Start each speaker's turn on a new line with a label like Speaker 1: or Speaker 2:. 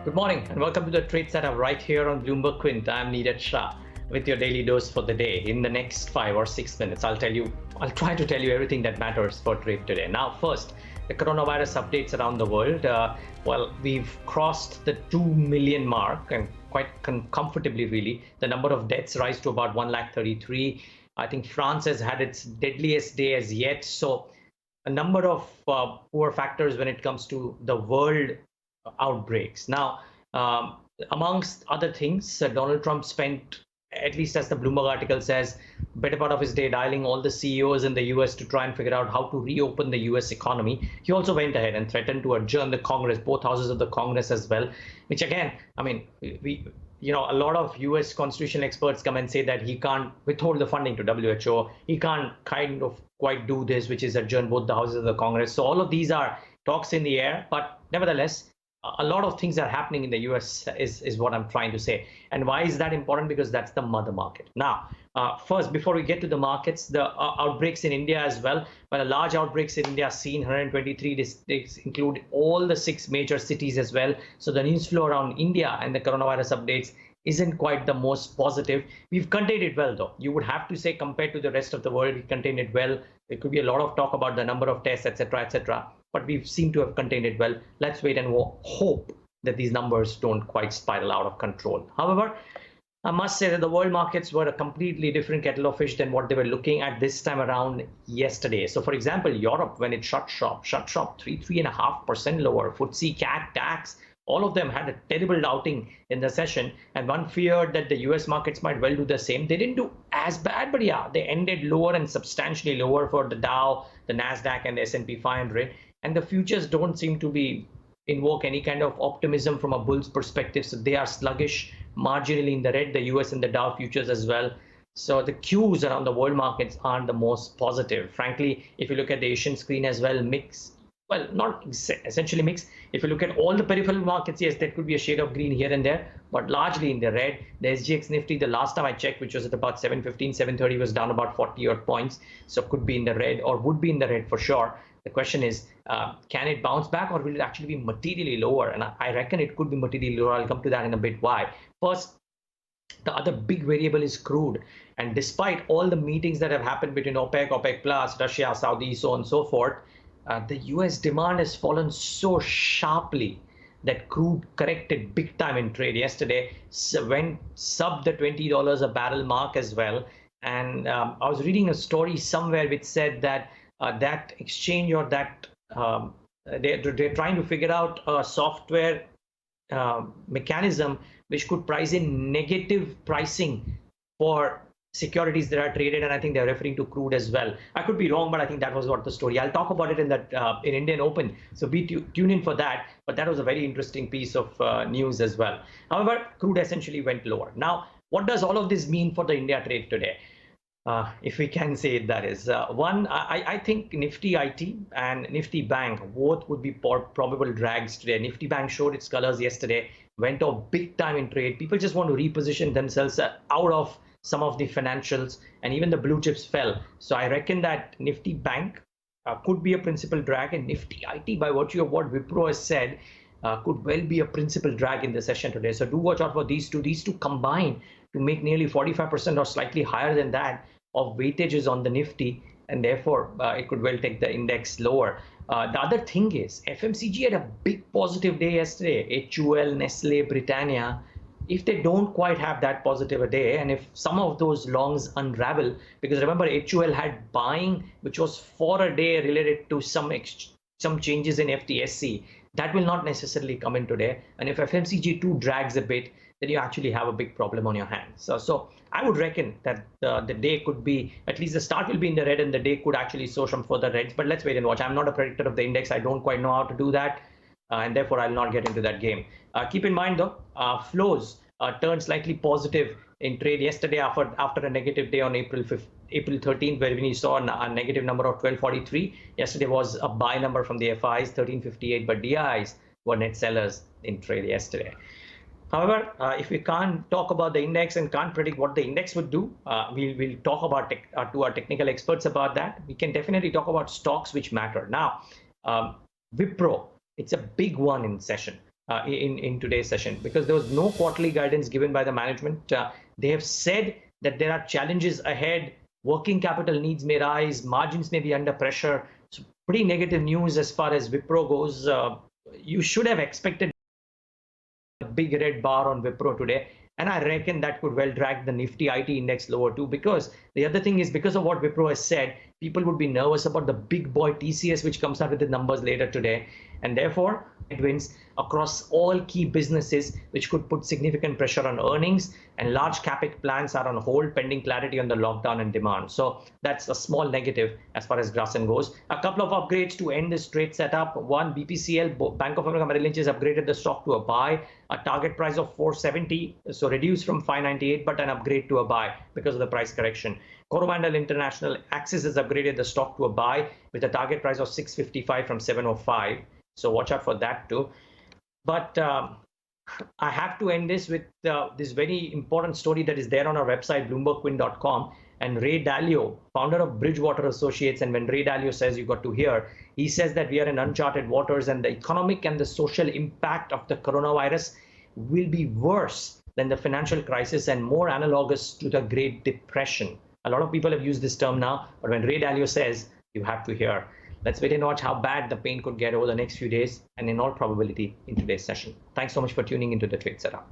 Speaker 1: Good morning and welcome to the Trade Setup right here on BloombergQuint. I'm Niraj Shah with your daily dose for the day. In the next 5 or 6 minutes, I'll try to tell you everything that matters for trade today. Now, first, the coronavirus updates around the world. We've crossed the 2 million mark and quite comfortably, really. The number of deaths rise to about 133. I think France has had its deadliest day as yet. So, a number of poor factors when it comes to the world outbreaks. Now, amongst other things, Donald Trump spent, at least as the Bloomberg article says, better part of his day dialing all the CEOs in the US to try and figure out how to reopen the US economy. He also went ahead and threatened to adjourn the Congress, both houses of the Congress as well, which again, I mean, a lot of US constitutional experts come and say that he can't withhold the funding to WHO. He can't kind of quite do this, which is adjourn both the houses of the Congress. So all of these are talks in the air, but nevertheless, a lot of things are happening in the US is what I'm trying to say. And why is that important? Because that's the mother market. Now, first, before we get to the markets, the outbreaks in India as well. But a large outbreaks in India seen 123 districts include all the 6 major cities as well. So the news flow around India and the coronavirus updates isn't quite the most positive. We've contained it well, though. You would have to say, compared to the rest of the world, we contained it well. There could be a lot of talk about the number of tests, etc., etc. But we seem to have contained it well. Let's wait and hope that these numbers don't quite spiral out of control. However, I must say that the world markets were a completely different kettle of fish than what they were looking at this time around yesterday. So, for example, Europe, when it shut shop 3.5% lower. FTSE, CAC, DAX, all of them had a terrible outing in the session, and one feared that the US markets might well do the same. They didn't do as bad, but yeah, they ended lower and substantially lower for the Dow, the Nasdaq, and the S&P 500. And the futures don't seem to be invoke any kind of optimism from a bull's perspective. So they are sluggish, marginally in the red, the US and the Dow futures as well. So the cues around the world markets aren't the most positive. Frankly, if you look at the Asian screen as well, not essentially mixed. If you look at all the peripheral markets, yes, there could be a shade of green here and there, but largely in the red. The SGX Nifty, the last time I checked, which was at about 715, 730, was down about 40 odd points. So could be in the red, or would be in the red for sure. The question is, can it bounce back, or will it actually be materially lower? And I reckon it could be materially lower. I'll come to that in a bit. Why? First, the other big variable is crude. And despite all the meetings that have happened between OPEC, OPEC Plus, Russia, Saudi, so on and so forth, the US demand has fallen so sharply that crude corrected big time in trade yesterday, went sub the $20 a barrel mark as well. And I was reading a story somewhere which said that that exchange, or that they're trying to figure out a software mechanism which could price in negative pricing for securities that are traded, and I think they're referring to crude as well. I could be wrong, but I think that was what the story. I'll talk about it in Indian Open, so tune in for that. But that was a very interesting piece of news as well. However, crude essentially went lower. Now, what does all of this mean for the India trade today? If we can say it, that is. One, I think Nifty IT and Nifty Bank both would be probable drags today. Nifty Bank showed its colors yesterday, went off big time in trade. People just want to reposition themselves out of some of the financials, and even the blue chips fell. So I reckon that Nifty Bank could be a principal drag, and Nifty IT, by virtue of what Wipro has said, could well be a principal drag in the session today. So do watch out for these two. These two combine to make nearly 45% or slightly higher than that of weightages on the Nifty, and therefore it could well take the index lower. The other thing is, FMCG had a big positive day yesterday. HUL, Nestle, Britannia. If they don't quite have that positive a day, and if some of those longs unravel, because remember, HUL had buying which was for a day related to some changes in FTSE, that will not necessarily come in today. And if FMCG 2 drags a bit, then you actually have a big problem on your hands. So I would reckon that the day could be, at least the start will be in the red, and the day could actually show some further reds. But let's wait and watch. I'm not a predictor of the index. I don't quite know how to do that. And therefore I'll not get into that game. Keep in mind though, flows turned slightly positive in trade yesterday after a negative day on April 13th, where we saw a negative number of 1243. Yesterday was a buy number from the FIs, 1358, but DIs were net sellers in trade yesterday. However, if we can't talk about the index and can't predict what the index would do, we'll talk about to our technical experts about that. We can definitely talk about stocks which matter. Now, Wipro, it's a big one in session. in today's session, because there was no quarterly guidance given by the management. They have said that there are challenges ahead, working capital needs may rise, margins may be under pressure. So pretty negative news as far as Wipro goes. You should have expected a big red bar on Wipro today. And I reckon that could well drag the Nifty IT index lower too, because the other thing is, because of what Wipro has said, people would be nervous about the big boy TCS, which comes out with the numbers later today. And therefore, headwinds across all key businesses, which could put significant pressure on earnings, and large capex plans are on hold pending clarity on the lockdown and demand. So that's a small negative as far as Grasim goes. A couple of upgrades to end this trade setup. One, BPCL, Bank of America Merrill Lynch, has upgraded the stock to a buy, a target price of 470, so reduced from 598, but an upgrade to a buy because of the price correction. Coromandel International, Axis has upgraded the stock to a buy with a target price of 655 from 705. So watch out for that too. But I have to end this with this very important story that is there on our website, BloombergQuint.com. And Ray Dalio, founder of Bridgewater Associates, and when Ray Dalio says, you got to hear, he says that we are in uncharted waters, and the economic and the social impact of the coronavirus will be worse than the financial crisis and more analogous to the Great Depression. A lot of people have used this term now, but when Ray Dalio says, you have to hear. Let's wait and watch how bad the pain could get over the next few days, and in all probability in today's session. Thanks so much for tuning into the Trade Setup.